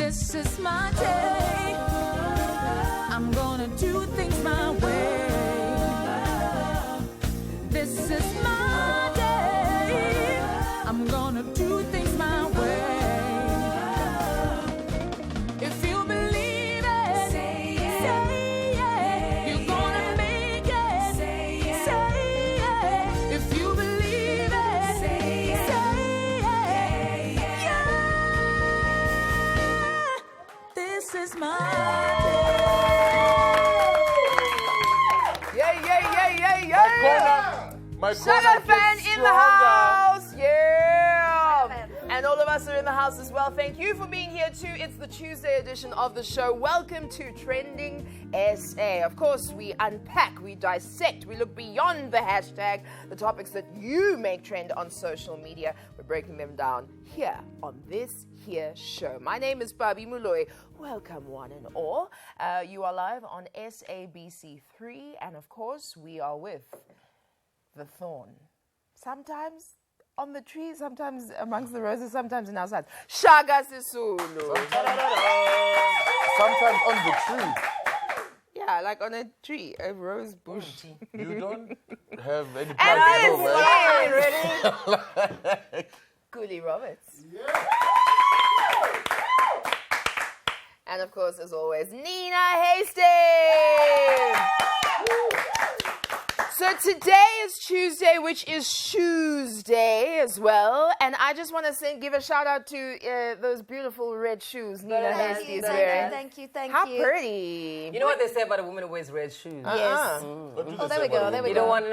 This is my day. I'm gonna do things my way. This is my day. I'm gonna do things my way. If you believe it, say it. You're gonna make it. Say it. If you believe it, say it. Yeah. This is my My Shaka fan gets in the stronger. house. Yeah. And all of us are in the house as well. Thank you for being here too. It's the Tuesday edition of the show. Welcome to Trending SA. Of course, we unpack, we dissect, we look beyond the hashtag, the topics that you make trend on social media. We're breaking them down here on this here show. My name is Bobby Muloi. Welcome one and all. You are live on SABC3, and of course, we are with the thorn. Sometimes on the tree, sometimes amongst the roses, sometimes in our sides. Shaka Sisulu. Sometimes on the tree. Yeah, like on a tree, a rose bush. You don't have any And practical, this man. is Coolie Roberts. And of course, as always, Nina Hastings. So today is Tuesday, which is Shoes Day as well. And I just want to give a shout out to those beautiful red shoes Nina Hastings is wearing. Thank you. How pretty. You know what they say about a woman who wears red shoes? Yes. What do they Oh, say there we go. about There we You go. don't want,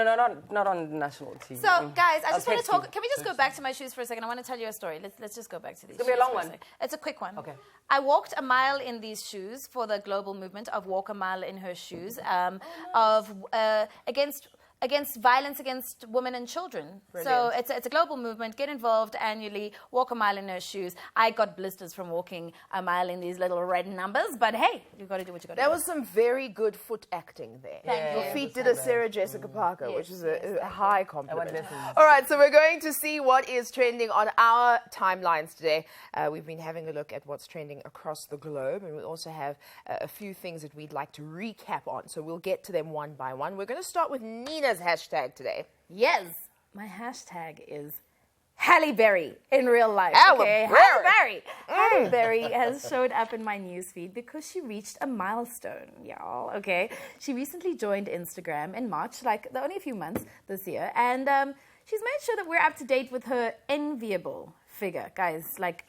not on national TV. So, guys, I just want to text talk. you. Can we just go back to my shoes for a second? I want to tell you a story. Let's just go back to these. It's gonna be a shoes long for one. sec. It's a quick one. Okay. I walked a mile in these shoes for the global movement of Walk a Mile in Her Shoes, against violence against women and children. So it's a global movement. Get involved annually. Walk a mile in her shoes. I got blisters from walking a mile in these little red numbers, but hey, you got to do what you got to do. There was some very good foot acting there. Your feet did a Sarah Jessica Parker, which is a high compliment. lessons. All right, so we're going to see what is trending on our timelines today. We've been having a look at what's trending across the globe, and we also have a few things that we'd like to recap on. So we'll get to them one by one. We're going to start with Nina's hashtag today. Yes, my hashtag is Halle Berry in real life. Halle Okay, Berry. Halle Berry. Halle Berry has showed up in my newsfeed because she reached a milestone, y'all. Okay, she recently joined Instagram in March, like only a few months this year, and she's made sure that we're up to date with her enviable figure, guys. Like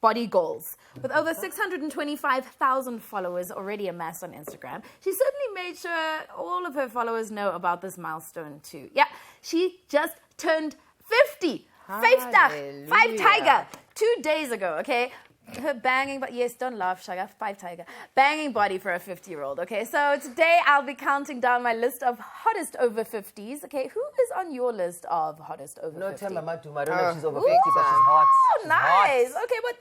body goals. With over 625,000 followers already amassed on Instagram, she certainly made sure all of her followers know about this milestone too. Yeah, she just turned 50. Five Tiger. 2 days ago, okay? Her banging, but yes, don't laugh, Shaga. 5 Tiger. Banging body for a 50-year-old, okay? So today I'll be counting down my list of hottest over 50s, okay? Who is on your list of hottest over 50? No, tell Mama Duma. I don't know if she's over 50, but she's hot. Oh, She's nice. hot. Okay, but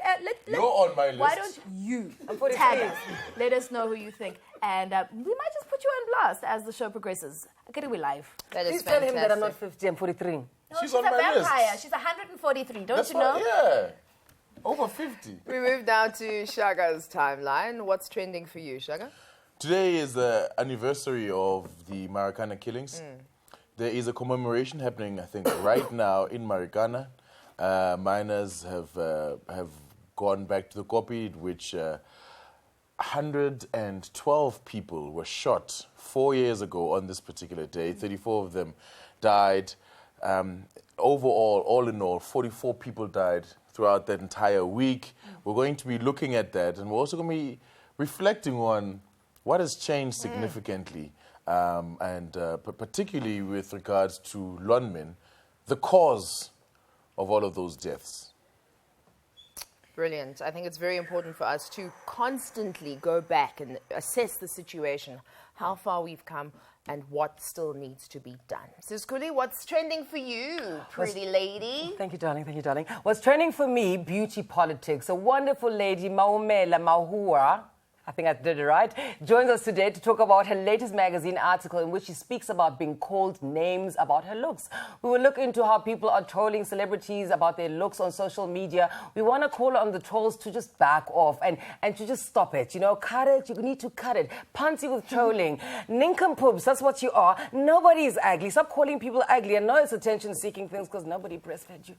You're on my list. why don't you tag us? Let us know who you think. And we might just put you on blast as the show progresses. Okay, we live. That is Please tell him that I'm not fantastic. 50, I'm 43. No, She's she's on a my list. vampire. She's 143. Don't That's you know? what, yeah. Over 50. We move now to Shaga's timeline. What's trending for you, Shaga? Today is the anniversary of the Marikana killings. There is a commemoration happening, I think, right now in Marikana. Miners have gone back to the copy, which 112 people were shot 4 years ago on this particular day. 34 of them died. Overall, all in all, 44 people died throughout that entire week. We're going to be looking at that, and we're also going to be reflecting on what has changed significantly, and particularly with regards to Lonmin, the cause of all of those deaths. Brilliant. I think it's very important for us to constantly go back and assess the situation, how far we've come, and what still needs to be done. Siskuli, what's trending for you, pretty lady? Thank you, darling. Thank you, darling. What's trending for me, beauty politics. A wonderful lady, Maumela Mahua. I think I did it right, joins us today to talk about her latest magazine article in which she speaks about being called names about her looks. We will look into how people are trolling celebrities about their looks on social media. We want to call on the trolls to just back off and to just stop it. You know, cut it. You need to cut it. Pantsy with trolling. Nincompoops, that's what you are. Nobody is ugly. Stop calling people ugly. I know it's attention-seeking things because nobody breastfed you.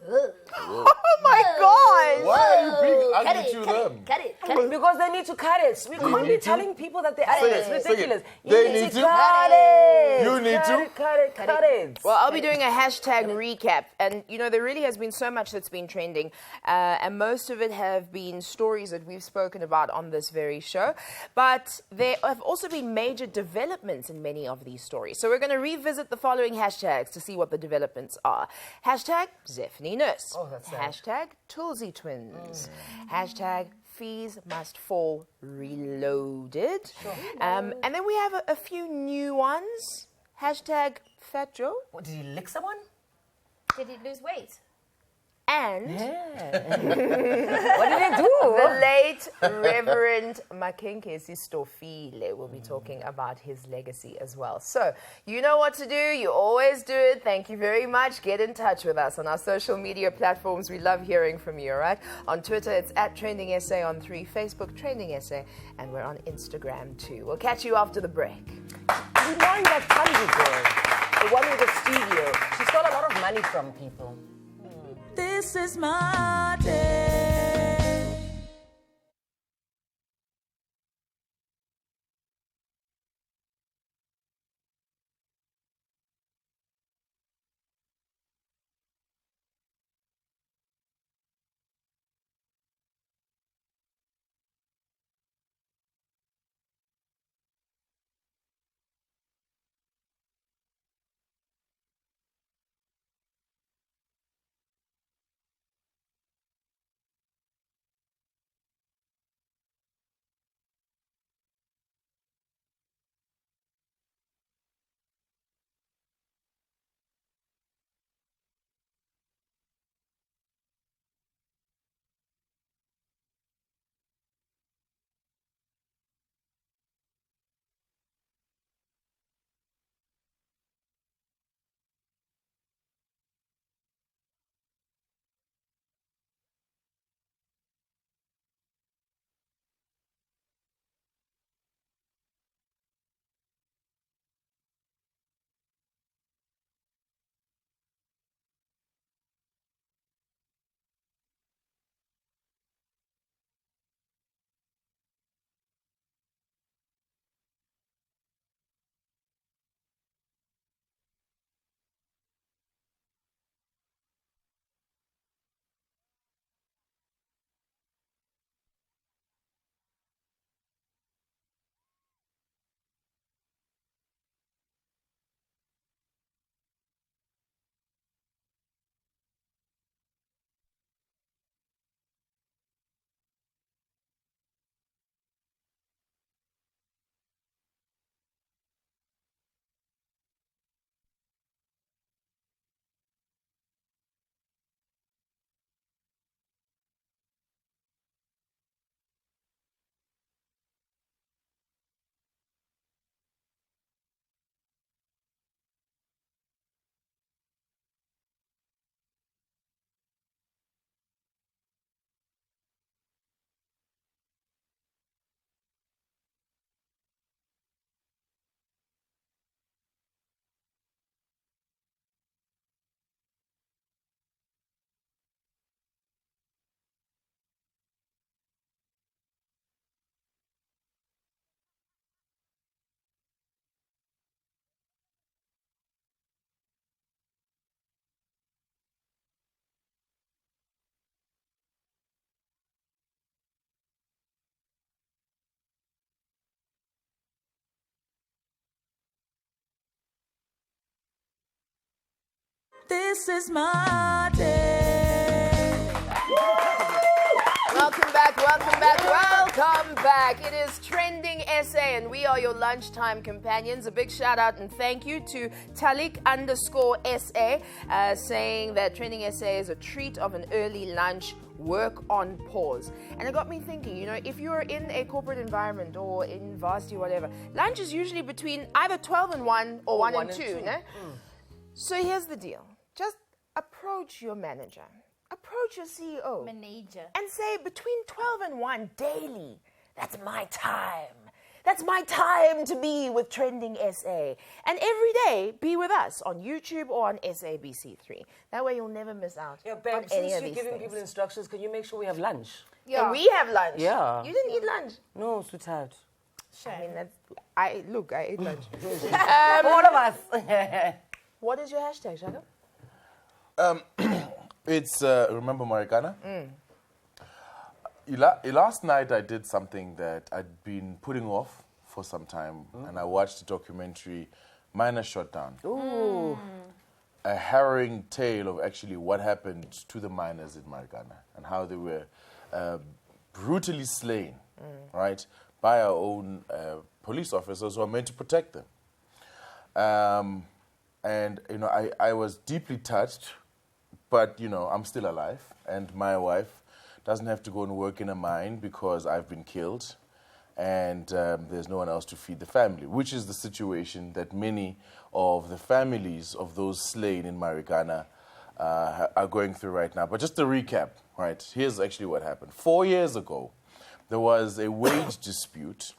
Oh my God! Why are you being ugly to them? Cut it. Because they need to cut it. We can't be need to? telling people that they're ugly. It's Say it. ridiculous. They need to? cut it. You need to? Cut it. Well, I'll be doing a hashtag recap. And, you know, there really has been so much that's been trending. And most of it have been stories that we've spoken about on this very show. But there have also been major developments in many of these stories. So we're going to revisit the following hashtags to see what the developments are. Hashtag Zephany Nurse. Oh, that's sad. Hashtag Tulsi Twins. Hashtag Fees Must Fall Reloaded. And then we have a few new ones. Hashtag Fat Joe. What, did he lick someone? Did he lose weight? And What did he do? the late Reverend Makenkesi Stofile will be talking about his legacy as well. So, you know what to do. You always do it. Thank you very much. Get in touch with us on our social media platforms. We love hearing from you, all right? On Twitter, it's @TrendingSA on 3, Facebook, TrendingSA, and we're on Instagram too. We'll catch you after the break. You mind that Tandy girl? The one with the studio. She stole a lot of money from people. This is my day. This is my day. Welcome back, welcome back, welcome Welcome back. It is Trending SA, and we are your lunchtime companions. A big shout out and thank you to Talik_SA, saying that Trending SA is a treat of an early lunch. Work on pause. And it got me thinking, if you're in a corporate environment or in varsity or whatever, lunch is usually between either 12 and 1 or 1 and 2. No? So here's the deal. Just approach your manager, approach your CEO, Manager. and say between 12 and 1 daily, that's my time. That's my time to be with Trending SA. And every day, be with us on YouTube or on SABC3. That way you'll never miss out Yeah, on babe, any since of you're these giving things. people instructions, can you make sure we have lunch? Yeah. And we have lunch. Yeah. You didn't eat lunch. No, sweetheart. I mean, I ate lunch. All of us. What is your hashtag, Shaka? It's Remember Marikana. Last night I did something that I'd been putting off for some time, and I watched the documentary Miner Shot Down. Ooh. A harrowing tale of actually what happened to the miners in Marikana and how they were brutally slain, right, by our own police officers who are meant to protect them. And I was deeply touched, but I'm still alive, and my wife doesn't have to go and work in a mine because I've been killed, and there's no one else to feed the family, which is the situation that many of the families of those slain in Marikana are going through right now. But just to recap, right, here's actually what happened. 4 years ago, there was a wage dispute.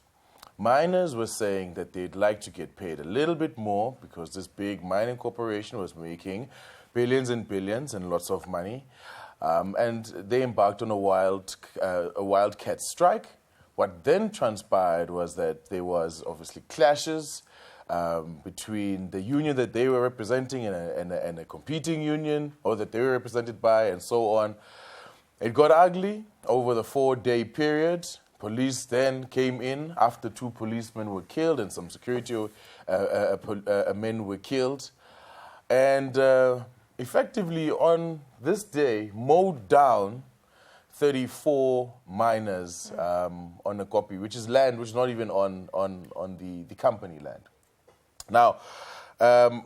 Miners were saying that they'd like to get paid a little bit more because this big mining corporation was making billions and billions and lots of money. And they embarked on a wildcat strike. What then transpired was that there was obviously clashes between the union that they were representing and a competing union, or that they were represented by, and so on. It got ugly over the 4-day period. Police then came in after 2 policemen were killed and some security men were killed. And effectively on this day, mowed down 34 miners on a copy, which is land which is not even on the company land. Now,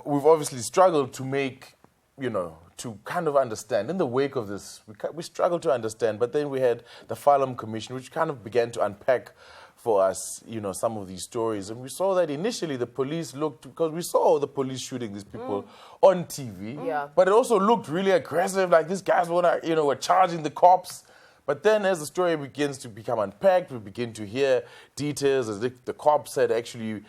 we've obviously struggled to make, to kind of understand. In the wake of this, we struggled to understand, but then we had the Farlam Commission, which kind of began to unpack for us, some of these stories. And we saw that initially the police looked, because we saw the police shooting these people on TV, but it also looked really aggressive, like these guys were charging the cops. But then as the story begins to become unpacked, we begin to hear details as if the cops had actually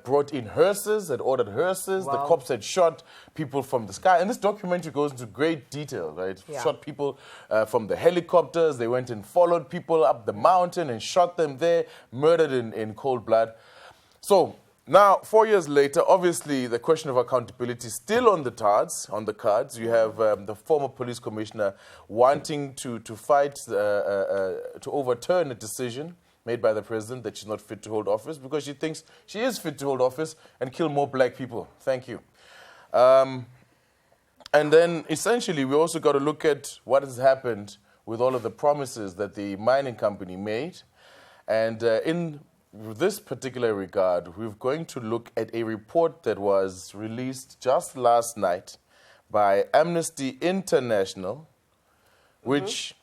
brought in hearses, had ordered hearses. Wow. The cops had shot people from the sky. And this documentary goes into great detail, right? Yeah. Shot people from the helicopters. They went and followed people up the mountain and shot them there, murdered in cold blood. So now, 4 years later, obviously the question of accountability is still on the cards. You have the former police commissioner wanting to fight, to overturn a decision made by the president that she's not fit to hold office because she thinks she is fit to hold office and kill more black people. Thank you. And then essentially we also got to look at what has happened with all of the promises that the mining company made. And in this particular regard, we're going to look at a report that was released just last night by Amnesty International, which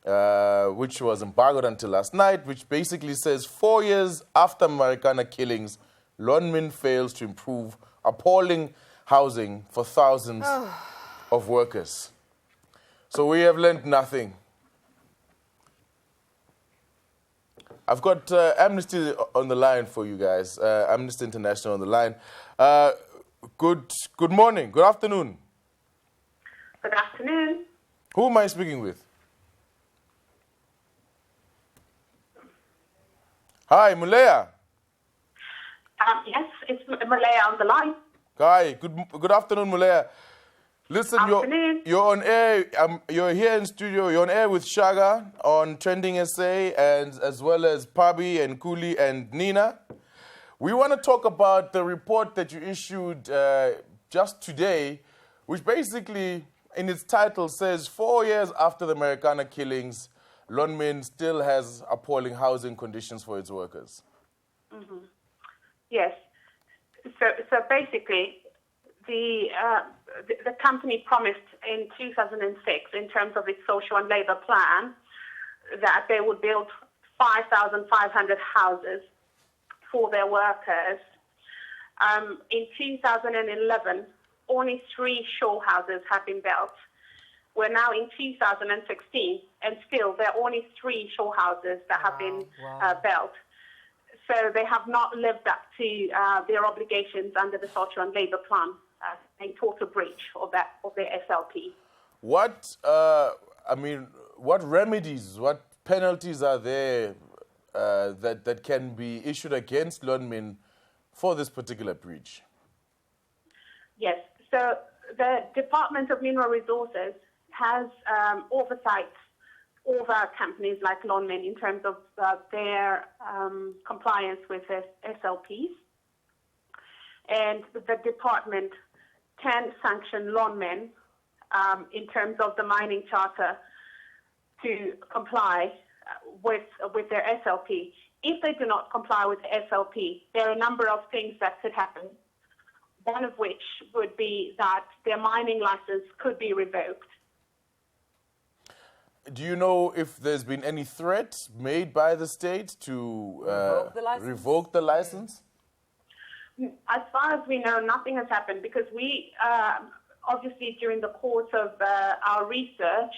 was embargoed until last night, which basically says 4 years after Marikana killings, Lonmin fails to improve appalling housing for thousands of workers. So we have learned nothing. I've got Amnesty on the line for you guys, Amnesty International on the line. Good morning, good afternoon. Good afternoon. Who am I speaking with? Hi, Mulea. Yes, it's Malaya on the line. Hi, good afternoon, Mulea. Listen, you're on air. You're here in studio. You're on air with Shaga on Trending SA, and as well as Pabi and Kuli and Nina. We want to talk about the report that you issued just today, which basically, in its title, says 4 years after the Marikana killings, Lonmin still has appalling housing conditions for its workers. Yes. So basically, the company promised in 2006, in terms of its social and labour plan, that they would build 5,500 houses for their workers. In 2011, only 3 show houses have been built. We're now in 2016, and still there are only 3 show houses that have been built. So they have not lived up to their obligations under the social and labour plan, a total breach of their SLP. What remedies, what penalties are there that can be issued against Lonmin for this particular breach? Yes. So the Department of Mineral Resources has oversight over companies like Lonmin in terms of their compliance with SLPs. And the department can sanction Lonmin in terms of the mining charter to comply with their SLP. If they do not comply with the SLP, there are a number of things that could happen, one of which would be that their mining license could be revoked. Do you know if there's been any threat made by the state to revoke the license? As far as we know, nothing has happened, because we, obviously during the course of our research,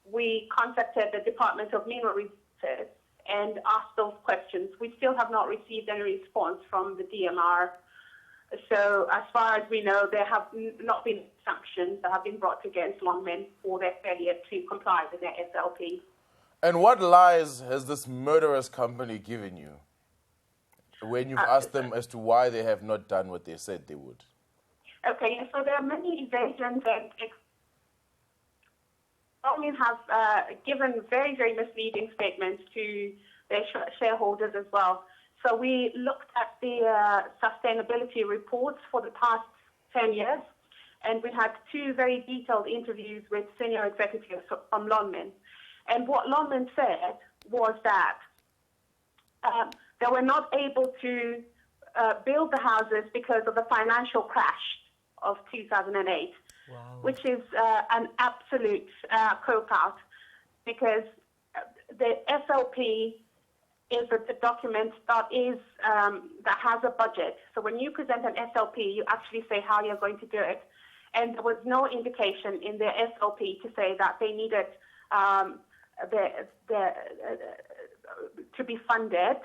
we contacted the Department of Mineral Resources and asked those questions. We still have not received any response from the DMR. So as far as we know, there have not been sanctions that have been brought against Lonmin for their failure to comply with their SLP. And what lies has this murderous company given you when you've asked them as to why they have not done what they said they would? Okay, so there are many evasions, and Lonmin have given very, very misleading statements to their shareholders as well. So we looked at the sustainability reports for the past 10 years, and we had 2 very detailed interviews with senior executives from Lonmin. And what Lonmin said was that they were not able to build the houses because of the financial crash of 2008, which is an absolute cop-out, because the SLP is a document that has a budget. So when you present an SLP, you actually say how you're going to do it. And there was no indication in their SLP to say that they needed to be funded,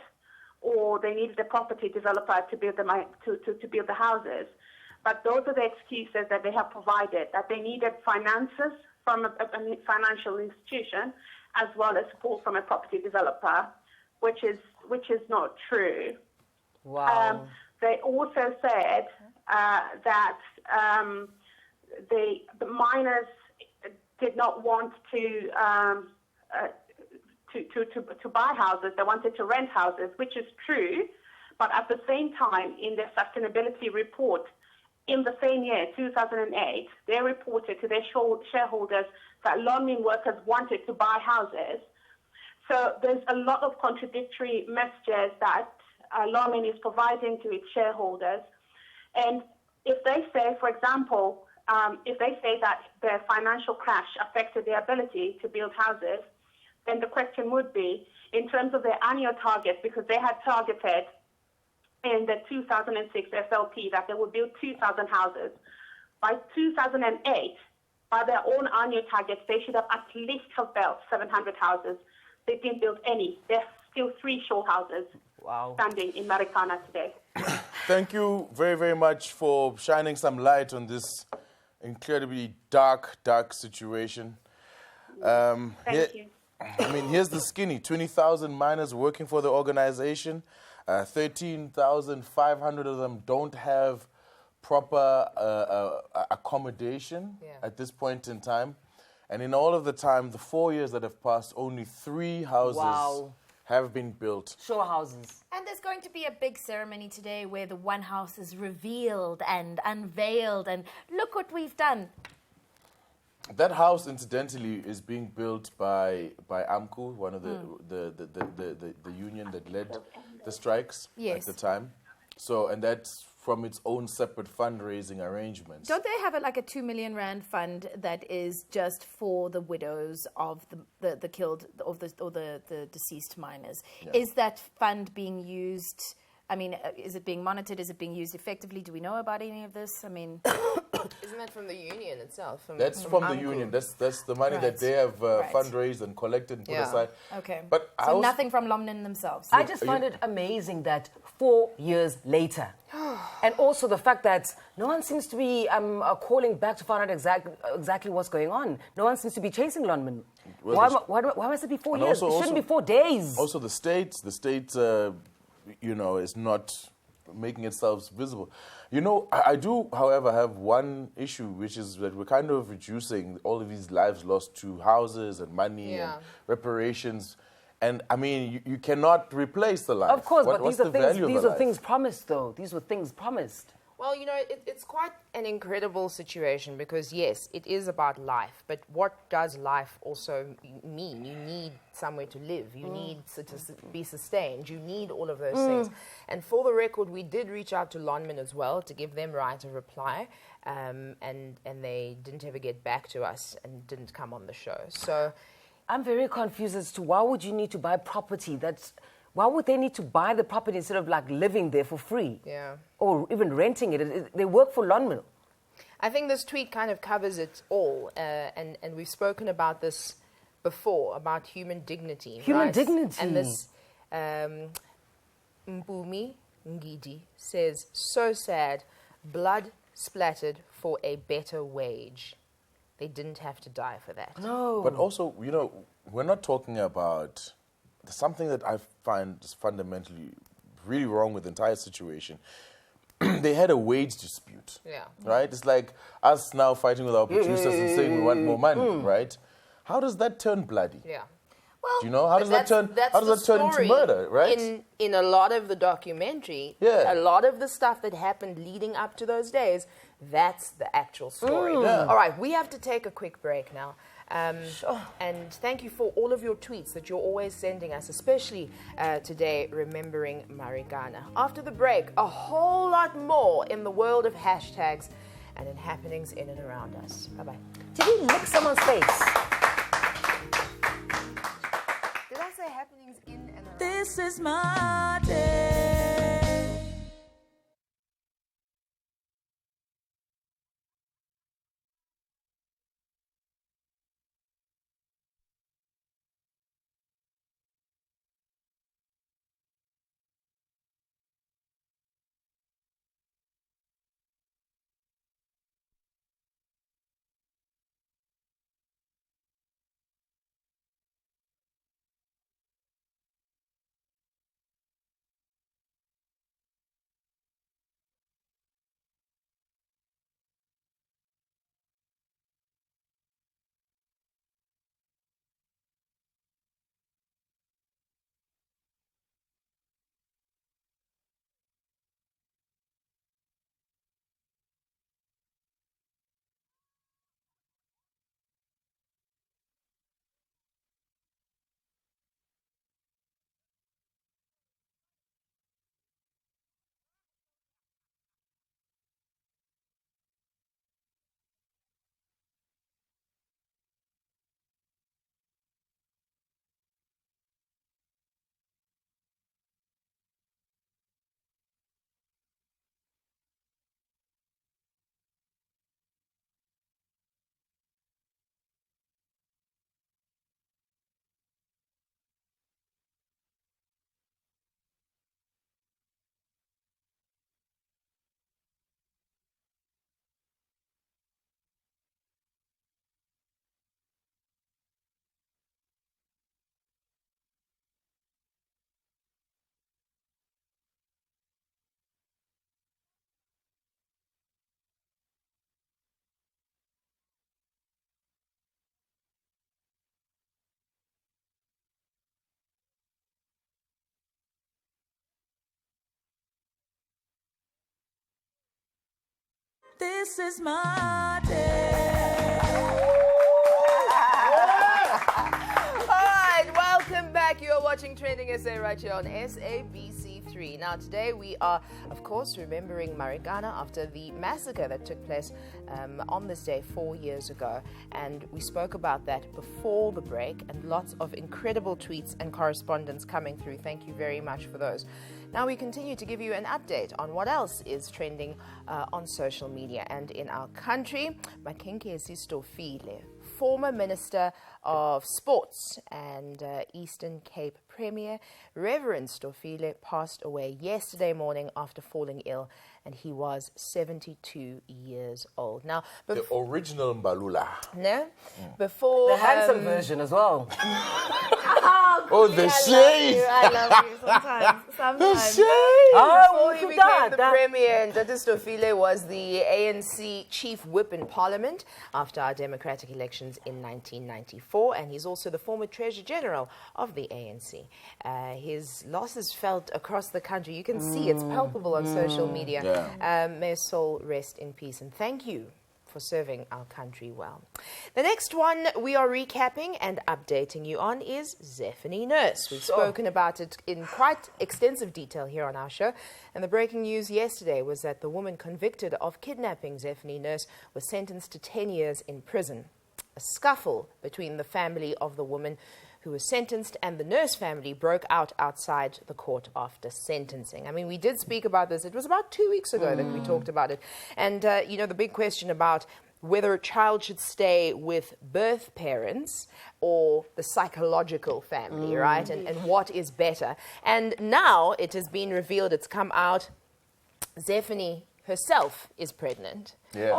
or they needed a property developer to build to build the houses. But those are the excuses that they have provided, that they needed finances from a financial institution as well as support from a property developer, which is not true. Wow. They also said that the miners did not want to buy houses. They wanted to rent houses, which is true. But at the same time, in their sustainability report, in the same year, 2008, they reported to their shareholders that Lonmin workers wanted to buy houses. So there's a lot of contradictory messages that Lonmin is providing to its shareholders. And if they say, for example, if they say that their financial crash affected their ability to build houses, then the question would be, in terms of their annual targets, because they had targeted in the 2006 SLP that they would build 2,000 houses. By 2008, by their own annual targets, they should have at least have built 700 houses. They didn't build any. There's still 3 show houses standing in Marikana today. Thank you very, very much for shining some light on this incredibly dark situation. Thank you. I mean, here's the skinny. 20,000 miners working for the organization. 13,500 of them don't have proper accommodation at this point in time. And in all of the time, the 4 years that have passed, only 3 houses have been built. Show houses. And there's going to be a big ceremony today where the one house is revealed and unveiled, and look what we've done. That house, incidentally, is being built by AMCU, one of the union that led the strikes Yes. at the time. So, and that's from its own separate fundraising arrangements. Don't they have like a 2 million rand fund that is just for the widows of the killed or the deceased miners? Yeah. Is that fund being used? I mean, is it being monitored? Is it being used effectively? Do we know about any of this? I mean, Isn't that from the union itself? That's from the AMCU? union. That's the money Right. that they have Right. fundraised and collected and put Yeah. aside. okay. But I so also- nothing from Lomnan themselves. I just find it amazing that 4 years later, and also the fact that no one seems to be calling back to find out exactly what's going on. No one seems to be chasing London. Well, Why must it be 4 and years? also- It shouldn't also- be 4 days. Also, the state, is not making itself visible. I do, however, have one issue, which is that we're kind of reducing all of these lives lost to houses and money Yeah. and reparations. And I mean, you cannot replace the life. Of course, What- but what's these are the value of things. These a are life? things promised, though. These were things promised. Well, it's quite an incredible situation because, yes, it is about life, but what does life also mean? You need somewhere to live. You need to be sustained. You need all of those things. And for the record, we did reach out to Lonmin as well to give them right of reply, and they didn't ever get back to us and didn't come on the show. So, I'm very confused as to why would you need to buy property why would they need to buy the property instead of like living there for free? yeah. Or even renting it? They work for Lonmin. I think this tweet kind of covers it all, and we've spoken about this before, about human dignity. Human right? dignity. And this Mpumi Ngidi says, so sad, blood splattered for a better wage. They didn't have to die for that. No. But also, we're not talking about something that I find is fundamentally really wrong with the entire situation. They had a wage dispute. Yeah. Right? It's like us now fighting with our producers and saying we want more money, right? How does that turn bloody? Yeah. Well, How does that turn into story murder, right? In a lot of the documentary, Yeah. a lot of the stuff that happened leading up to those days, that's the actual story. Yeah. All right, we have to take a quick break now. And thank you for all of your tweets that you're always sending us, especially today, remembering Marikana. After the break, a whole lot more in the world of hashtags and in happenings in and around us. Bye-bye. Did he lick someone's face? Did I say happenings in and around? This is my day. This is my day. watching Trending SA right here on SABC3. Now, today we are, of course, remembering Marikana after the massacre that took place on this day 4 years ago. And we spoke about that before the break, and lots of incredible tweets and correspondence coming through. Thank you very much for those. Now we continue to give you an update on what else is trending on social media and in our country. Makenkesi Stofile, former Minister of Sports and Eastern Cape Premier, Reverend Stofile, passed away yesterday morning after falling ill, and he was 72 years old. Now, The original Mbalula. no, before The handsome version as well. Oh, the shade! I love you sometimes. The Sometimes. shade! Before he we became forgot the that. premier, and Dr. Stofile was the ANC chief whip in parliament after our democratic elections in 1994, and he's also the former treasurer general of the ANC. His loss is felt across the country. You can see it's palpable on social media. Yeah. May his soul rest in peace, and thank you for serving our country well. The next one we are recapping and updating you on is Zephany Nurse. We've spoken about it in quite extensive detail here on our show, and the breaking news yesterday was that the woman convicted of kidnapping Zephany Nurse was sentenced to 10 years in prison. A scuffle between the family of the woman who was sentenced and the Nurse family broke out outside the court after sentencing. I mean, we did speak about this. It was about 2 weeks ago that we talked about it. And, the big question about whether a child should stay with birth parents or the psychological family, right? And what is better. And now it has been revealed, it's come out, Zephany herself is pregnant. Yeah.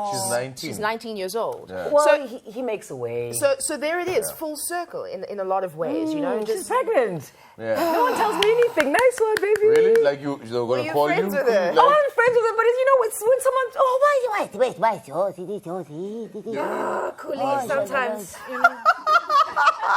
She's 19. She's 19 years old. Yeah. Well, So- he makes a way. So there it is, full circle in a lot of ways, you know. She's pregnant. Yeah. No one tells me anything. Nice one, baby. Really? Like you're Were gonna you call you? friends with her? Oh, I'm friends with her, but it's when someone. Oh, why? Coolie, sometimes.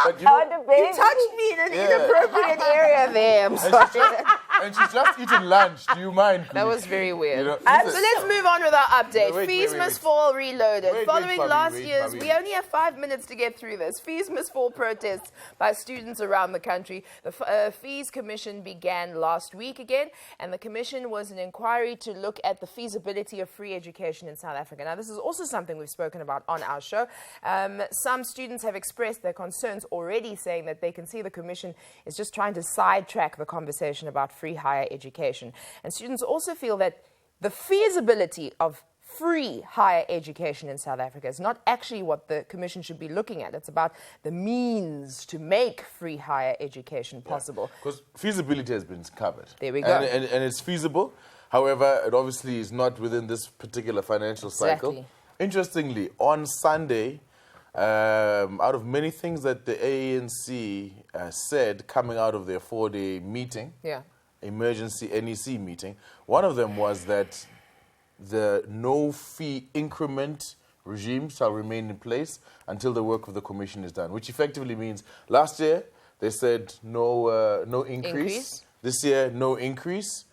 But you know, You touched me in an inappropriate area there. I'm sorry. and she's just eaten lunch. Do you mind? That please? was very weird. You know, So let's move on with our update. Wait, Fees wait, Must wait. Fall reloaded. Wait, Following Fabi, last wait, year's, Fabi. we only have 5 minutes to get through this. Fees Must Fall protests by students around the country. The Fees Commission began last week again, and the commission was an inquiry to look at the feasibility of free education in South Africa. Now, this is also something we've spoken about on our show. Some students have expressed their concerns already, saying that they can see the commission is just trying to sidetrack the conversation about free higher education. And students also feel that the feasibility of free higher education in South Africa is not actually what the commission should be looking at. It's about the means to make free higher education possible. Because feasibility has been covered. There we go. And it's feasible. However, it obviously is not within this particular financial cycle. Exactly. Interestingly, on Sunday, out of many things that the ANC said coming out of their 4-day meeting, Yeah. emergency NEC meeting, one of them was that the no-fee increment regime shall remain in place until the work of the commission is done, which effectively means last year they said no increase. This year, no increase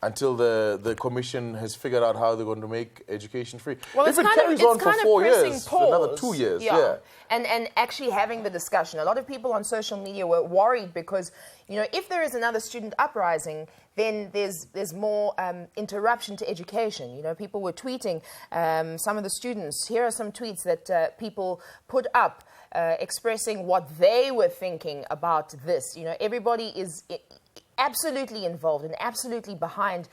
until the commission has figured out how they're going to make education free. Well, if it's it kind of, carries it's on for kind of 4 pressing years, pause. for another 2 years, yeah. And actually having the discussion. A lot of people on social media were worried because, if there is another student uprising, then there's more interruption to education. People were tweeting, some of the students, here are some tweets that people put up expressing what they were thinking about this. Everybody is absolutely involved and absolutely behind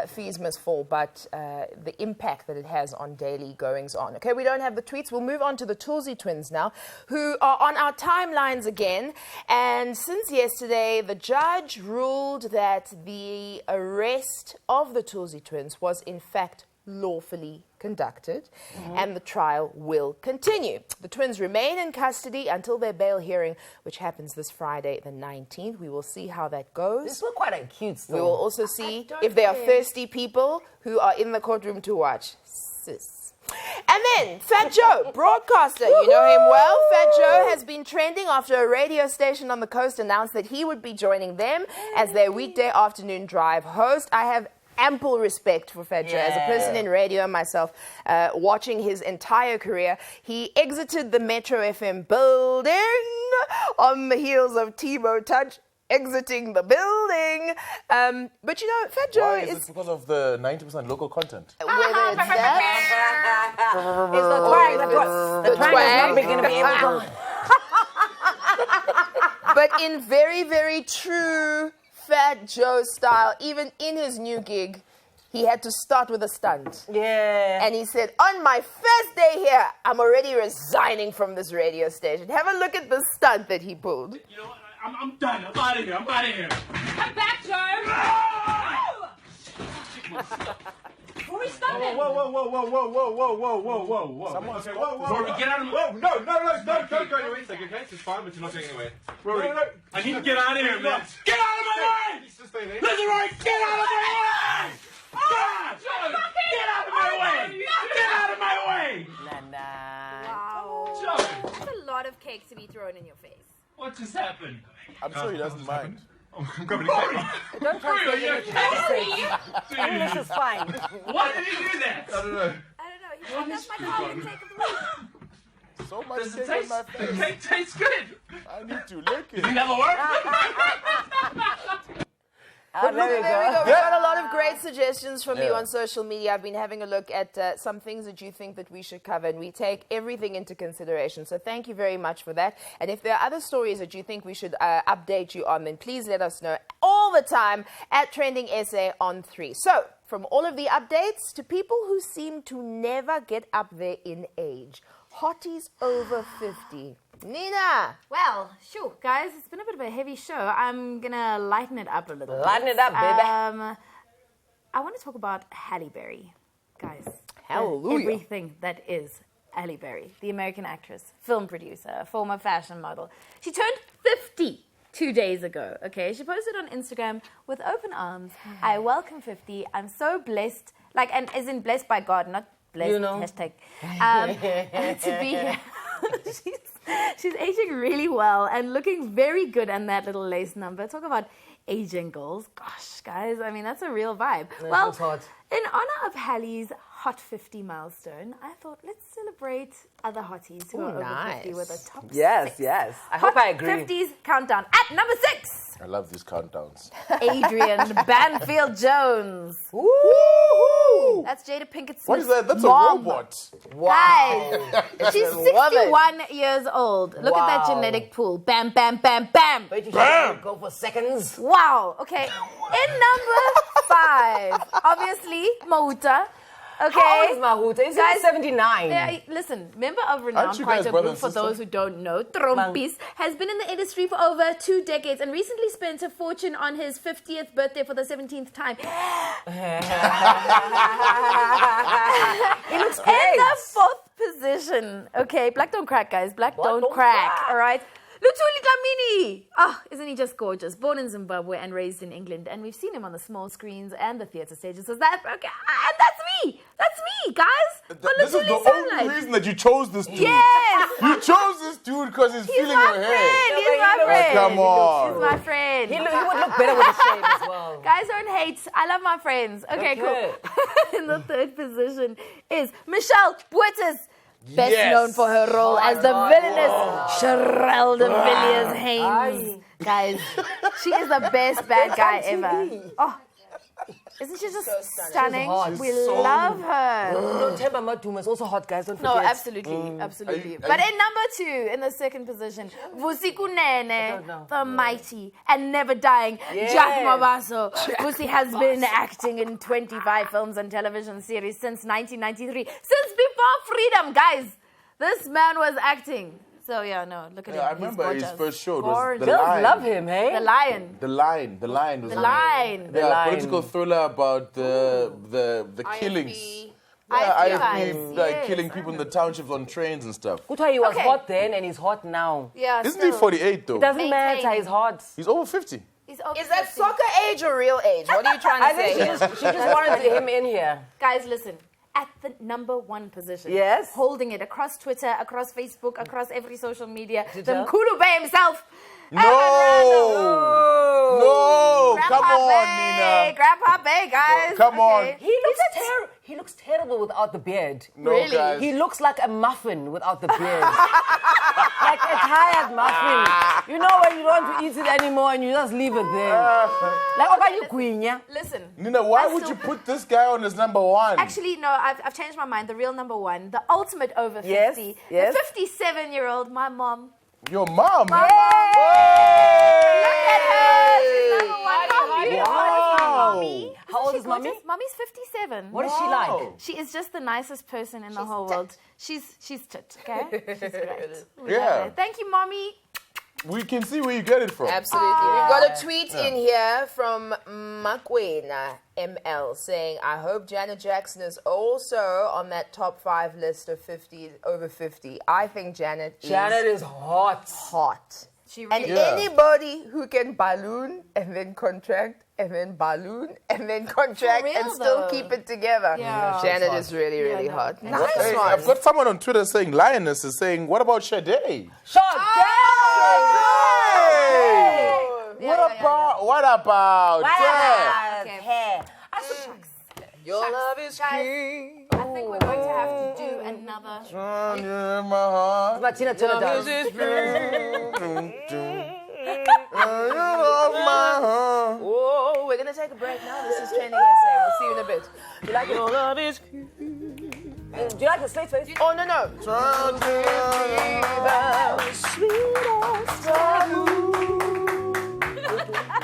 Fees Must Fall, but the impact that it has on daily goings on. Okay, we don't have the tweets. We'll move on to the Tulsi twins now, who are on our timelines again. And since yesterday, the judge ruled that the arrest of the Tulsi twins was in fact lawfully conducted, and the trial will continue. The twins remain in custody until their bail hearing, which happens this Friday, the 19th. We will see how that goes. This look quite cute still. We will also see don't if there are care. thirsty people who are in the courtroom to watch. Sis. And then Fat Joe, broadcaster, you know him well. Fat Joe has been trending after a radio station on the coast announced that he would be joining them as their weekday afternoon drive host. I have ample respect for Fat Joe as a person in radio and myself, watching his entire career. He exited the Metro FM building on the heels of Tebow Touch exiting the building. But you know, Fat Joe Why is... is it because of the 90% local content? Whether it's that... It's the twang. The twang is not going to be able to... But in very, very true Fat Joe style, even in his new gig, he had to start with a stunt. Yeah. And he said, on my first day here, I'm already resigning from this radio station. Have a look at the stunt that he pulled. You know what? I'm done. I'm out of here. I'm out of here. Come back, Joe! Who is that? Whoa. Someone's Okay, stopped this. Rory, get out of my... Whoa, no, don't go anywhere. Okay, it's fine, but you're not going anywhere. Rory, I need to get out of here, man. Get out of my way! Listen, Rory, get out of my way! God! Get out of my way! Get out of my way! Wow. Joe, That's a lot of cake to be thrown in your face. what just happened? I'm sure he doesn't mind. I'm coming to get you. Don't try to say it. English is fine. Why did you do that? I don't know. I don't know. He said that's my favorite cake of the week. So much Does it cake on my taste? The face. cake tastes good. I need to lick it. You never work? There we There we go. go. We've got a lot of great suggestions from you on social media. I've been having a look at some things that you think that we should cover, and we take everything into consideration. So thank you very much for that. And if there are other stories that you think we should update you on, then please let us know all the time at Trending SA on 3. So from all of the updates to people who seem to never get up there in age, hotties over 50. Nina! Well, sure, guys, it's been a bit of a heavy show. I'm gonna lighten it up a little bit. Lighten it up, baby. I want to talk about Halle Berry, guys. Hallelujah. Everything that is Halle Berry, the American actress, film producer, former fashion model. She turned 50 2 days ago, okay? She posted on Instagram with open arms. I welcome 50. I'm so blessed, like, and as in blessed by God, not blessed, You know. hashtag, to be here. She's aging really well and looking very good in that little lace number. Talk about aging goals. Gosh, guys, I mean, that's a real vibe. Well, looks hot. in honor of Halle's Hot 50 milestone, I thought let's celebrate other hotties who are over 50 with a top Yes, 6. yes. I Hot hope I agree. 50s countdown at number 6. I love these countdowns. Adrian Banfield Jones. Woo! That's Jada Pinkett Smith's What is that? That's mom. a robot. Guys, she's Love it. 61 years old. Look at that Wow. genetic pool. Bam, bam, bam, bam. Wait, you should go for seconds. Wow. Okay. In number 5, obviously, Mahuta. Okay. How old is Mahuta? Is Guys, he 79? Yeah, listen, member of renowned Aren't you guys Kwaito brother Group, and for sister? those who don't know, Trompis, has been in the industry for over 2 decades and recently spent a fortune on his 50th birthday for the 17th time. He looks In great. the 4th position. Okay, black don't crack, guys. Black don't don't crack, crack. all right? Luthuli Dlamini! Oh, isn't he just gorgeous? Born in Zimbabwe and raised in England. And we've seen him on the small screens and the theatre stages. So that, okay, and that's me! That's me, guys! What This is Luthuli the sound only like? reason that you chose this dude. Yes! You chose this dude because he's He's feeling my your friend! hair. He's my Oh, friend! come on. He's my friend! He would look better with a shave as well. Guys, don't hate. I love my friends. Okay, Okay. cool. In the 3rd position is Michelle Buettes. Best Yes. known for her role as the villainous Sherelle de Villiers Haynes. Aye. Guys, she is the best bad guy ever. Oh, isn't she just stunning? hot. We She's so love her. No, Temba Maduma is also hot, guys. Don't No, forget. absolutely, absolutely. Are you- But in number 2, in the 2nd position, Vusi Kunene, don't know. the mighty and never dying Yes. Jack Mabaso. Vusi has been acting in 25 films and television series since 1993, since before freedom, guys. This man was acting. So yeah, no, look at him. I He's remember his gorgeous. first show. It was Gorgeous. The Girls Line. love him, hey? The Lion. The Line. The Line was The Line. The yeah, Line. political thriller about the killings. IFB. Yeah, IFB, IFB, like yes. killing people in the townships on trains and stuff. Good why he was Okay. hot then and he's hot now. Yeah, Isn't he still. 48 though? Doesn't Maintain. matter, he's hot. He's over 50. He's over Is that 50. soccer age or real age? What are you trying I to think say? she just wanted him in here. Guys, listen. At the number 1 position. Yes. Holding it across Twitter, across Facebook, across every social media. The Twitter. Mkulube himself. No, come Grandpa on, Bay, Nina. Grandpa Bay, guys. Come on. He looks terrible without the beard. No, Really? guys. He looks like a muffin without the beard. Like a tired muffin. You know when you don't want to eat it anymore and you just leave it there. Like, okay, you queen, yeah? Listen. Nina, why I would still- you put this guy on as number one? Actually, no, I've changed my mind. The real number one, the ultimate over 50. Yes, yes. The 57-year-old, my mom. Your mom. My mom. Look at her. She's number one. How beautiful is my Wow. mommy? How old she is mommy? gorgeous? Mommy's 57. What is she like? Wow. She is just the nicest person in the whole world. She's tit, okay? She's great. We Yeah. love her. Thank you, mommy. We can see where you get it from. Absolutely. We've got a tweet in here from Makwena ML saying, I hope Janet Jackson is also on that top 5 list of 50 over 50. I think Janet Janet is hot. hot. She And really anybody who can balloon and then contract and then balloon and then contract real, and still though. keep it together. Yeah. Janet is really, really no. hot. Hey, Nice Hey, one. I've got someone on Twitter saying, Lioness is saying, what about Sade? Shot Hey! What about that? Okay. hair. Your love is Guys, king. I think we're going to have to do another. Under my heart. Martina, turn it down. Whoa, we're gonna take a break now. This is Training SA. We'll see you in a bit. You like your love is king. Do you like the slate face? Oh no no.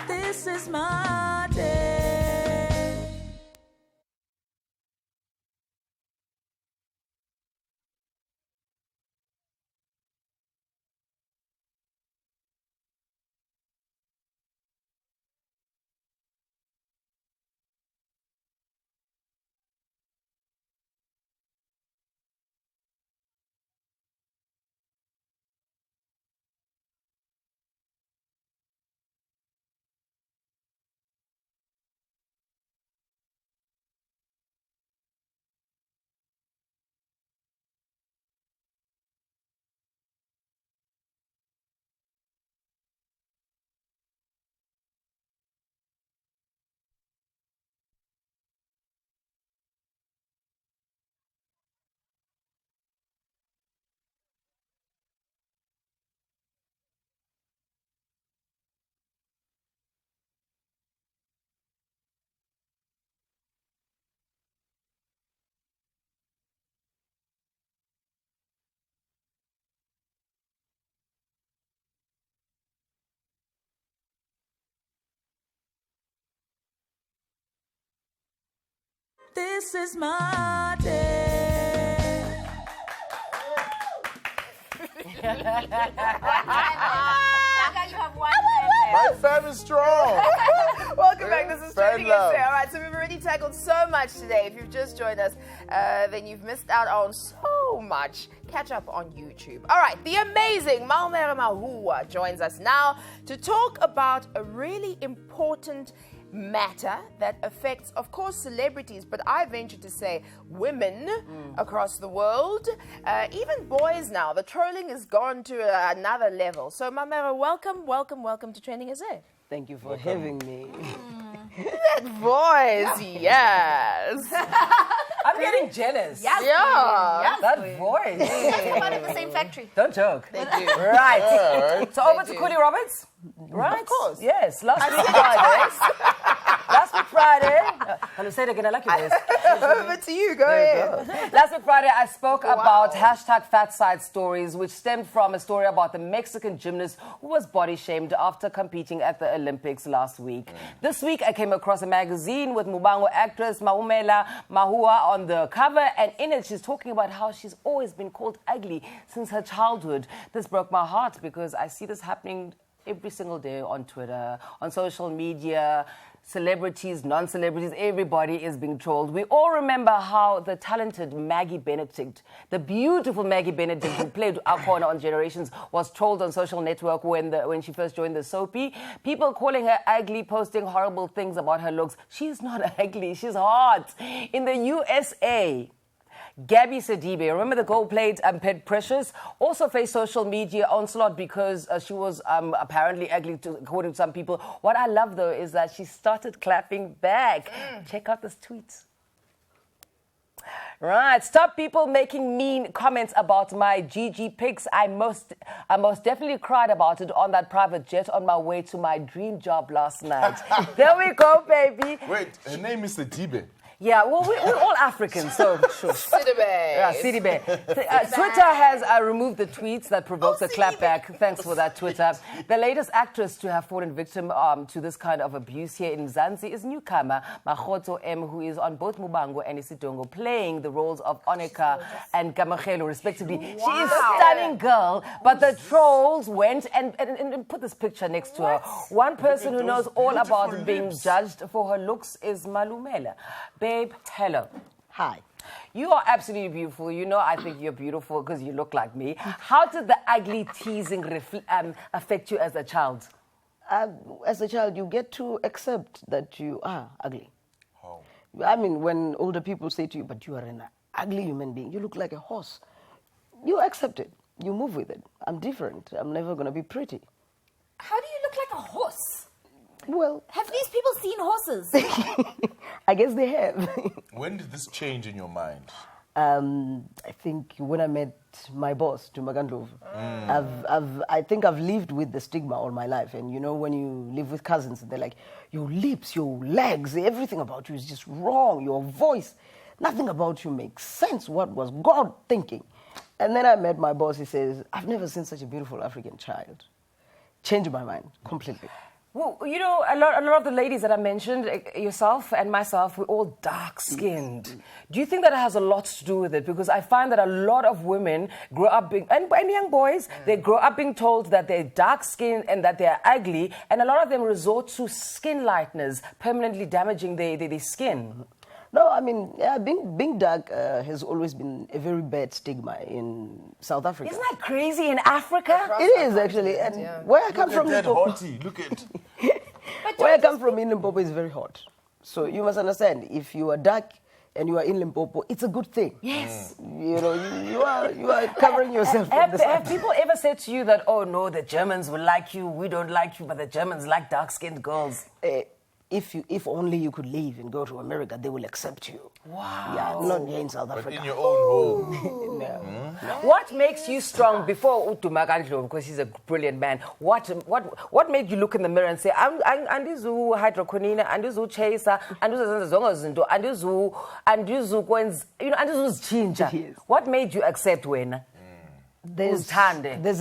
This is my day. This is my day. You have one fan My fam is strong. Welcome back. This is Fan Training love. SA. All right, so we've already tackled so much today. If you've just joined us, then you've missed out on so much. Catch up on YouTube. All right, the amazing Maumere Mahua joins us now to talk about a really important matter that affects, of course, celebrities, but I venture to say women across the world, even boys now. The trolling has gone to another level. So, Mamera, welcome to Training SA. Thank you for having me. That voice, yes. I'm getting jealous. Yes, Yeah. That voice. Come out of the same factory. Don't joke. Thank you. Right. So over to you. Coolie Roberts. Right. Of course. Yes. Last week Friday. I'll say it again. I like your voice. Over to you, go ahead. Last week Friday, I spoke about hashtag fat side stories, which stemmed from a story about the Mexican gymnast who was body shamed after competing at the Olympics last week. This week, I came across a magazine with Mubango actress Maumela Mahua on the cover, and in it, she's talking about how she's always been called ugly since her childhood. This broke my heart because I see this happening every single day on Twitter, on social media. Celebrities, non-celebrities, everybody is being trolled. We all remember how the talented Maggie Benedict, the beautiful Maggie Benedict who played Akona on Generations, was trolled on social network when she first joined the soapy. People calling her ugly, posting horrible things about her looks. She's not ugly, she's hot. In the USA, Gabby Sidibe, remember the gold-played Pet Precious, also faced social media onslaught because she was apparently ugly, according to some people. What I love, though, is that she started clapping back. Check out this tweet. Right, stop people making mean comments about my GG pics. I most definitely cried about it on that private jet on my way to my dream job last night. There we go, baby. Wait, her name is Sidibe. Yeah, well, we're all Africans, so sure. Sidibe. Yeah, Sidibe. Twitter has removed the tweets that provoked the clapback. Thanks for that, Twitter. The latest actress to have fallen victim to this kind of abuse here in Mzansi is newcomer Makgotso M, who is on both Mubango and Isidongo, playing the roles of Onika and Kamagelo, respectively. She is a stunning girl, but the trolls went and put this picture next to her. One person who knows all about being judged for her looks is Malumela. Babe, hello. Hi. You are absolutely beautiful. You know I think you're beautiful because you look like me. How did the ugly teasing affect you as a child? As a child, you get to accept that you are ugly. Oh. I mean, when older people say to you, but you are an ugly human being, you look like a horse. You accept it. You move with it. I'm different. I'm never going to be pretty. How do you look like a horse? Well, Have these people seen horses? I guess they have. When did this change in your mind? I think when I met my boss, Tumagandlov, I think I've lived with the stigma all my life. And you know, when you live with cousins, they're like, your lips, your legs, everything about you is just wrong. Your voice, nothing about you makes sense. What was God thinking? And then I met my boss. He says, I've never seen such a beautiful African child. Changed my mind completely. Well, you know, a lot of the ladies that I mentioned, yourself and myself, we're all dark-skinned. Do you think that has a lot to do with it? Because I find that a lot of women grow up being, and young boys, they grow up being told that they're dark-skinned and that they're ugly, and a lot of them resort to skin lighteners, permanently damaging their skin. No, I mean, yeah, being dark has always been a very bad stigma in South Africa. Isn't that crazy in Africa? It is, actually. And where I come from, Limpopo, Look at where I come from in Limpopo is very hot. So you must understand, if you are dark and you are in Limpopo, it's a good thing. Yes. You know, you are covering yourself from the sun. Have people ever said to you that, oh no, the Germans will like you, we don't like you, but the Germans like dark-skinned girls? If only you could leave and go to America, they will accept you. Wow. Yeah, not here in South but Africa. in your own home. No. What makes you strong before Utumagandlo, because he's a brilliant man? What made you look in the mirror and say, andizu hydroquinone, andizu chaser, andizu zonke zinto, andizu chinja? Yes. What made you accept when? There's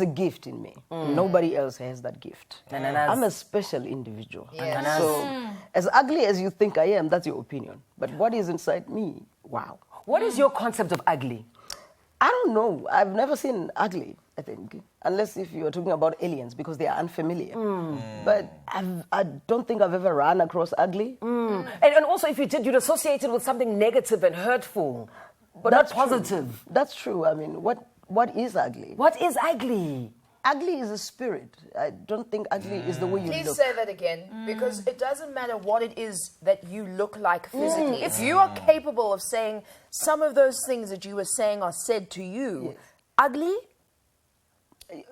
a gift in me. Nobody else has that gift. I'm a special individual. Yes. So, as ugly as you think I am, that's your opinion. But what is inside me? Wow. What is your concept of ugly? I don't know. I've never seen ugly, I think. Unless if you're talking about aliens, because they are unfamiliar. But I don't think I've ever run across ugly. And also, if you did, you'd associate it with something negative and hurtful, but not positive. True. That's true. I mean, what is ugly? What is ugly? Ugly is a spirit. I don't think ugly is the way you Please look. say that again, because it doesn't matter what it is that you look like physically. If you are capable of saying some of those things that you were saying are said to you, ugly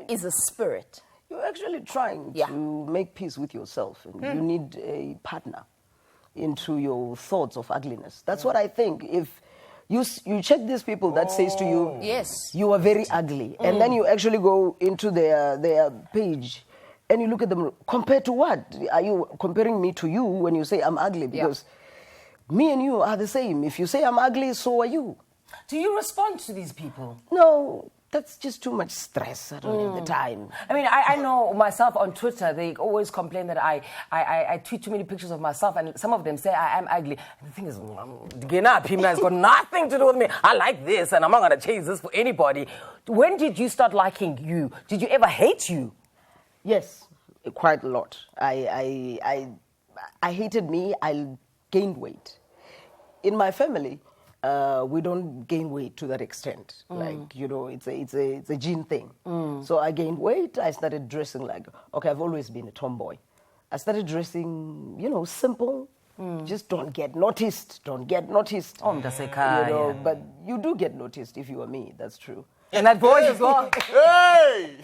is a spirit. You're actually trying to make peace with yourself, and you need a partner into your thoughts of ugliness. That's what I think. If you check these people that says to you, yes, you are very ugly, and then you actually go into their page and you look at them, compared to what? Are you comparing me to you when you say I'm ugly? Because me and you are the same. If you say I'm ugly, so are you. Do you respond to these people? No, that's just too much stress. I don't have the time. I mean, I know myself on Twitter, they always complain that I tweet too many pictures of myself, and some of them say I am ugly. And the thing is, it's got nothing to do with me. I like this, and I'm not going to change this for anybody. When did you start liking you? Did you ever hate you? Yes, quite a lot. I hated me. I gained weight. In my family, we don't gain weight to that extent. Like, you know, it's a gene thing. So I gained weight. I started dressing like, okay, I've always been a tomboy. I started dressing, you know, simple, Just don't get noticed. Don't get noticed. Oh, mntasekhaya. You know, but you do get noticed if you are me. That's true. And that voice as well. Hey!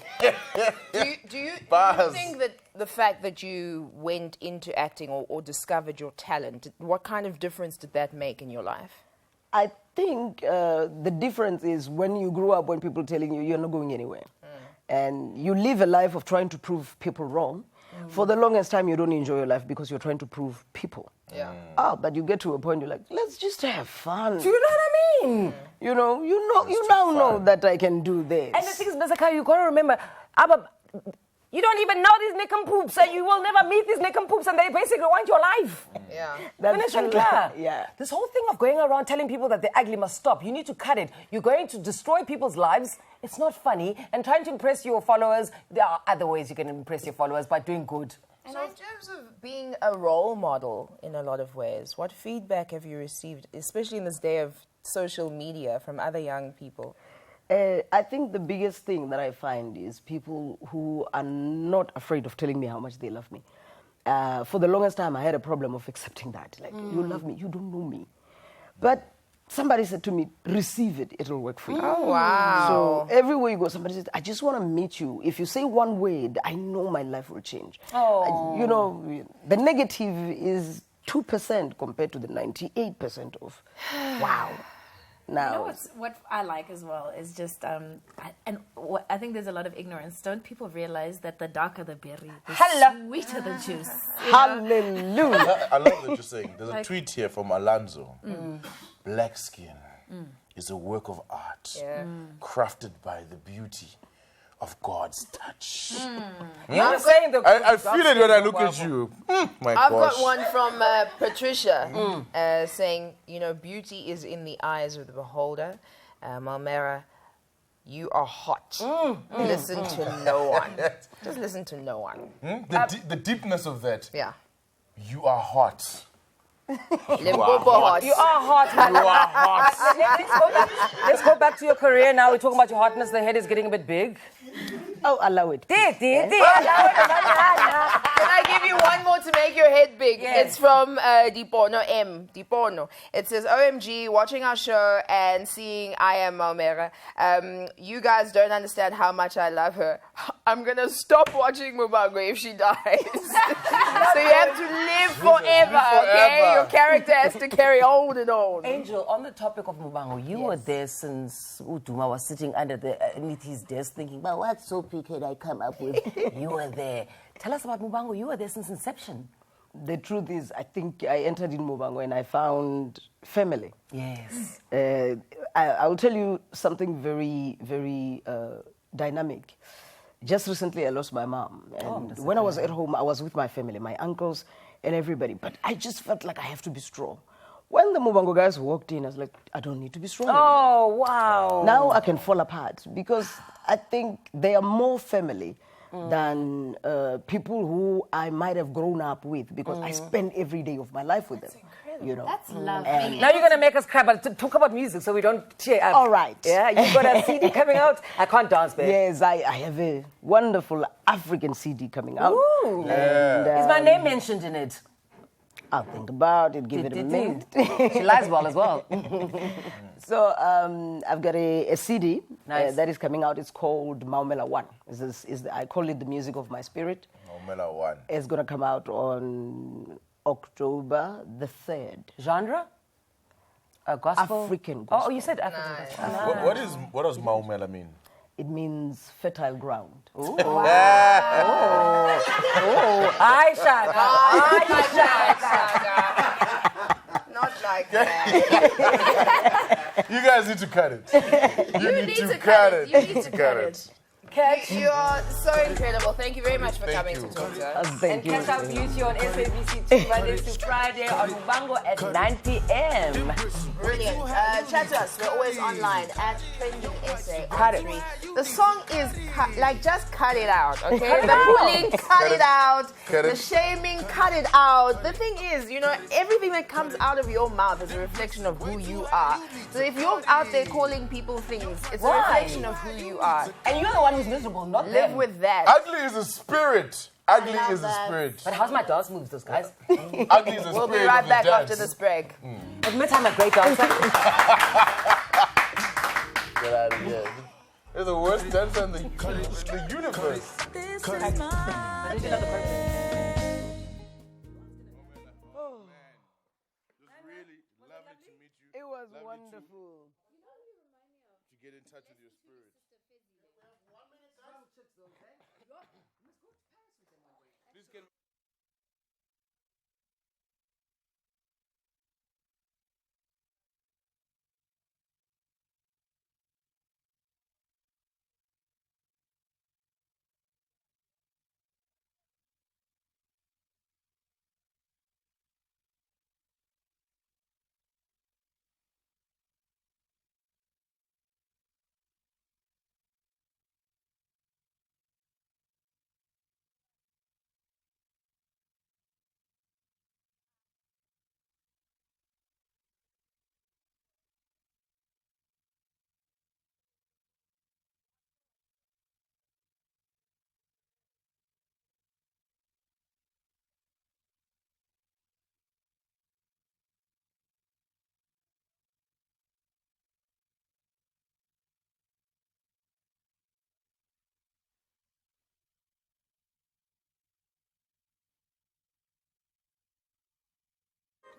Do you Buzz. think that the fact that you went into acting or discovered your talent, what kind of difference did that make in your life? I think the difference is when you grew up, when people telling you you're not going anywhere. And you live a life of trying to prove people wrong. For the longest time, you don't enjoy your life because you're trying to prove people. Yeah. But you get to a point, you're like, let's just have fun. Do you know what I mean? You know, you now know that I can do this. And the thing is, Mr. you got to remember, you don't even know these nickompoops, and you will never meet these nickompoops, and they basically want your life. Yeah. Finish and clear. Yeah. This whole thing of going around telling people that they're ugly must stop. You need to cut it. You're going to destroy people's lives. It's not funny. And trying to impress your followers, there are other ways you can impress your followers by doing good. So in terms of being a role model in a lot of ways, what feedback have you received, especially in this day of social media, from other young people? I think the biggest thing that I find is people who are not afraid of telling me how much they love me. For the longest time, I had a problem of accepting that. Like, you love me, you don't know me. But somebody said to me, receive it, it'll work for you. Oh, wow. So everywhere you go, somebody says, I just want to meet you. If you say one word, I know my life will change. Oh. You know, the negative is 2% compared to the 98% of, wow. Now, You know what I like as well is just, I think there's a lot of ignorance. Don't people realize that the darker the berry, the sweeter the juice? hallelujah. I love that you're saying. There's a tweet here from Alonzo. Black skin is a work of art crafted by the beauty of God's touch. You're saying the I feel it when I look at you. My I've gosh. got one from Patricia saying, you know, beauty is in the eyes of the beholder. Malmera, you are hot. Listen to no one. Just listen to no one. The deepness of that. Yeah. You are hot. Limpopo hot. You are hot. You are hot. Let's go back to your career now. We're talking about your hotness. The head is getting a bit big. Oh, allow it. Can I give you one more to make your head big? Yes. It's from Dipono. It says, OMG, watching our show and seeing I Am Malmera. You guys don't understand how much I love her. I'm going to stop watching Mubango if she dies. So you have to live forever, okay? Your character has to carry on and on. Angel, on the topic of Mubango, you were there since Uduma was sitting underneath his desk thinking, well, what soapy could I come up with? You were there. Tell us about Mubango. You were there since inception. The truth is, I think I entered in Mubango and I found family. Yes. I will tell you something very, very dynamic. Just recently, I lost my mom. And when I was at home, I was with my family, my uncles and everybody. But I just felt like I have to be strong. When the Mubango guys walked in, I was like, I don't need to be strong. Oh, wow. Now I can fall apart because I think they are more family than people who I might have grown up with because I spend every day of my life with them. You know. That's lovely. Now you're going to make us cry, but talk about music so we don't tear up. All right. Yeah, you've got a CD coming out. I can't dance, babe. Yes, I have a wonderful African CD coming out. Ooh. And, Is my name mentioned in it? I'll think about it, give it a minute. She lies well as well. So I've got a CD Nice. that is coming out. It's called Maumela One. I call it the music of my spirit. Maumela One. It's going to come out on October the 3rd. Genre? Gospel? African gospel. Oh, you said African. What does Maumela mean? It means fertile ground. Aisha. Not like that. You guys need to cut it. You need to cut it. You need to cut it. You are so incredible. Thank you very much for coming you. to talk to us. Thank you. Catch Up Beauty on SABC2 Mondays to Friday on Mubango at 9 p.m. Brilliant. Chat to us. We're always online at Trending SA. Cut it. The song is just cut it out, okay? The bullying, cut it out. Cut The it. shaming, cut it out. The thing is, you know, everything that comes out of your mouth is a reflection of who you are. So if you're out there calling people things, it's a Why? reflection of who you are. And you're the one who's miserable, not Live them. with that. Ugly is a spirit. Ugly is the spirit. But how's my dance moves, those guys? Ugly is the We'll spirit. be right of the back dance. after this break. Admit I'm a great dancer. Get out of here. You're the worst dancer in the universe. This is my It was wonderful. To get in touch with your spirit. Please get.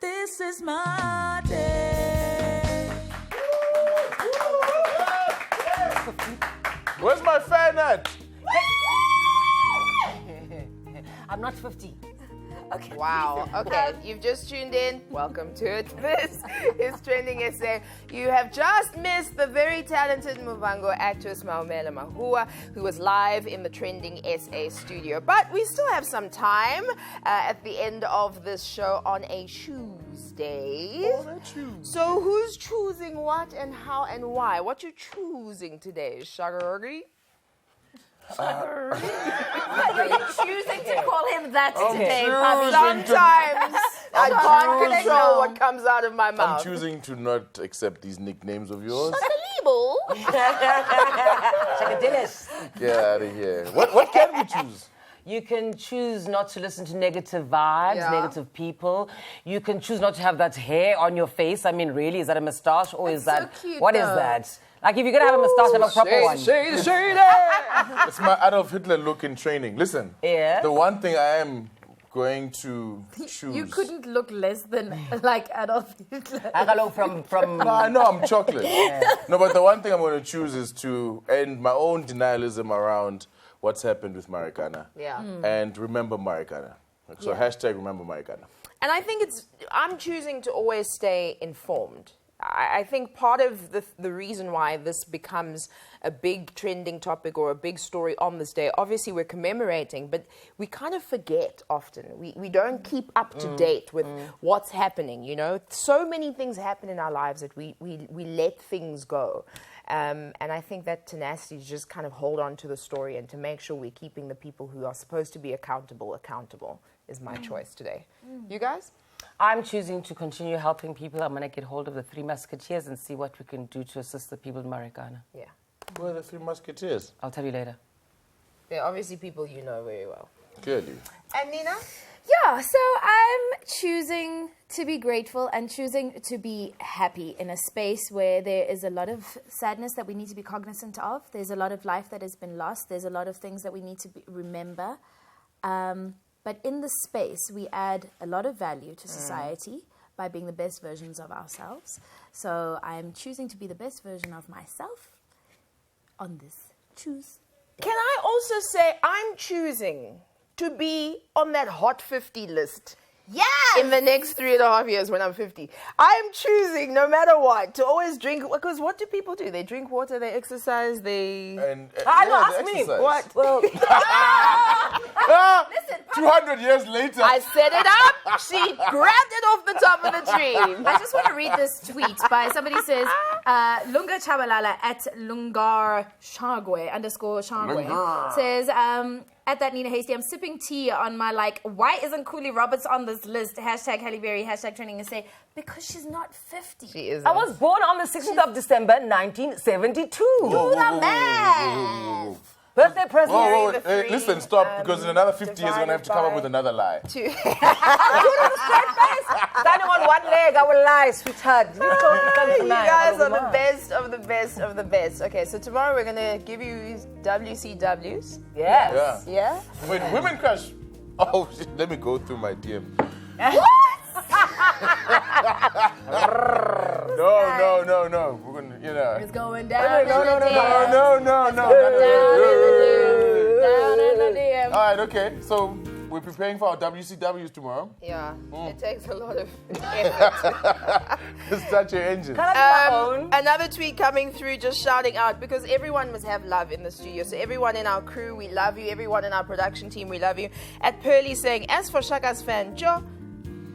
This is my day. Where's my fan at? I'm not 50. Okay. Wow. Okay, you've just tuned in. Welcome to it. This is Trending SA. You have just missed the very talented Muvhango actress Maumela Mahua, who was live in the Trending SA studio. But we still have some time at the end of this show on a Tuesday. So who's choosing what and how and why? What you choosing today, Shagari? Are you choosing to call him that today, Bobby? Sometimes I can't control what comes out of my I'm mouth. choosing to not accept these nicknames of yours. Dennis. Get out of here. What can we choose? You can choose not to listen to negative vibes, Yeah. negative people. You can choose not to have that hair on your face. I mean, really, is that a moustache or is that... so cute, what is though. that? Like, if you're going to have a moustache, have a proper one. It's my Adolf Hitler look in training. Listen. Yeah. The one thing I am going to choose. You couldn't look less than like Adolf Hitler. Agalo from No, I know I'm chocolate. No, but the one thing I'm going to choose is to end my own denialism around what's happened with Marikana. Yeah. And remember Marikana. So hashtag remember Marikana. And I think I'm choosing to always stay informed. I think part of the reason why this becomes a big trending topic or a big story on this day, obviously we're commemorating, but we kind of forget often. We don't keep up to date with what's happening, you know. So many things happen in our lives that we let things go. And I think that tenacity is just kind of hold on to the story and to make sure we're keeping the people who are supposed to be accountable is my choice today. You guys? I'm choosing to continue helping people. I'm going to get hold of the Three Musketeers and see what we can do to assist the people in Marikana. Yeah. Who are the Three Musketeers? I'll tell you later. They're obviously people you know very well. Clearly. And Nina? Yeah, so I'm choosing to be grateful and choosing to be happy in a space where there is a lot of sadness that we need to be cognizant of. There's a lot of life that has been lost. There's a lot of things that we need to remember. But in this space, we add a lot of value to society by being the best versions of ourselves. So I'm choosing to be the best version of myself on this Tuesday. Can I also say I'm choosing to be on that Hot 50 list? Yes! In the next 3.5 years when I'm 50. I'm choosing, no matter what, to always drink, because what do people do? They drink water, they exercise, they... And, ask me. exercise. What? Well, 200 years later. I set it up, she grabbed it off the top of the tree. I just want to read this tweet by somebody says, Lunga Chabalala at Lungar Shagwe _Shagwe says, at that Nina Hasty, I'm sipping tea on my why isn't Cooley Roberts on this list? Hashtag Halle Berry, hashtag Trending SA. Because she's not 50. She isn't. I was born on the 16th of December, 1972. Do the math. Birthday present. Whoa, the hey, three, listen, stop, because in another 50 years, you're going to have to come up divided with another lie. Two. Standing on one leg, I will lie, sweetheart. You guys are the best of the best of the best. Okay, so tomorrow we're gonna give you WCWs. Yes. Yeah. Yeah. Wait, Women Crush. Oh, shit, let me go through my DM. No. We're gonna, you know. It's going down. No. Down in the DM. All right, okay. So we're preparing for our WCWs tomorrow. Yeah. It takes a lot of effort. Start your engine. Can I do my own? Another tweet coming through, just shouting out, because everyone must have love in the studio. So everyone in our crew, we love you. Everyone in our production team, we love you. At Pearly saying, as for Shaka's fan, Joe,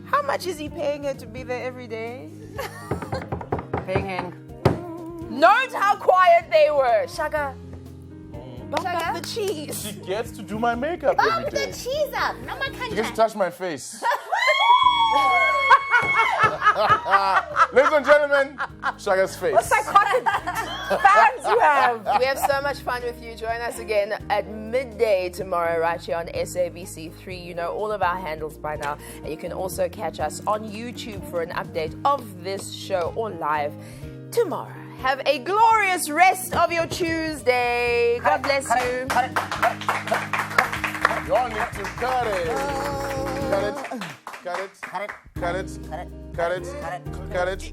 how much is he paying her to be there every day? Paying hand. Note how quiet they were. Shaka, bump up the cheese. She gets to do my makeup every day. cheese up. No more She gets to touch my face. Ladies and gentlemen, Shaga's face. What psychotic fans you have? We have so much fun with you. Join us again at midday tomorrow right here on SABC3. You know all of our handles by now. And you can also catch us on YouTube for an update of this show or live tomorrow. Have a glorious rest of your Tuesday. God bless you. You all need to cut it. Cut it. Cut it. Cut it. Cut it. Cut it. Cut it.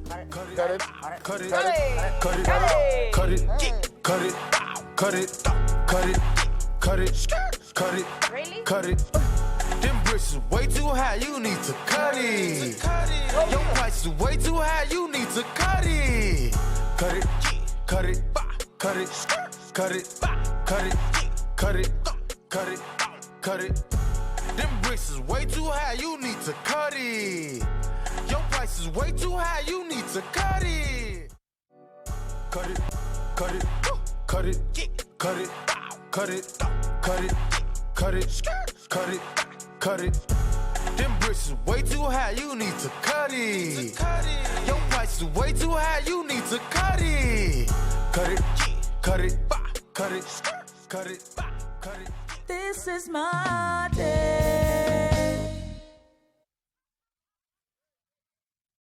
Cut it. Cut it. Hey. Cut it. Hey. Cut it. Cut it. Cut it. Cut it. Cut it. Cut it. Really? Cut it. Them bricks is way too high, you need to cut it. Your price is way too high, you need to cut it. Cut it. Cut it. Cut it. Cut it. Cut it. Cut it. Cut it. Cut it. Them bricks is way too high, you need to cut it. Your price is way too high, you need to cut it. Cut it, cut it, cut it, cut it, cut it, cut it, cut it, cut it, cut it. Them bricks is way too high, you need to cut it. Your price is way too high, you need to cut it. Cut it, cut it, cut it, cut it, cut it. This is my day.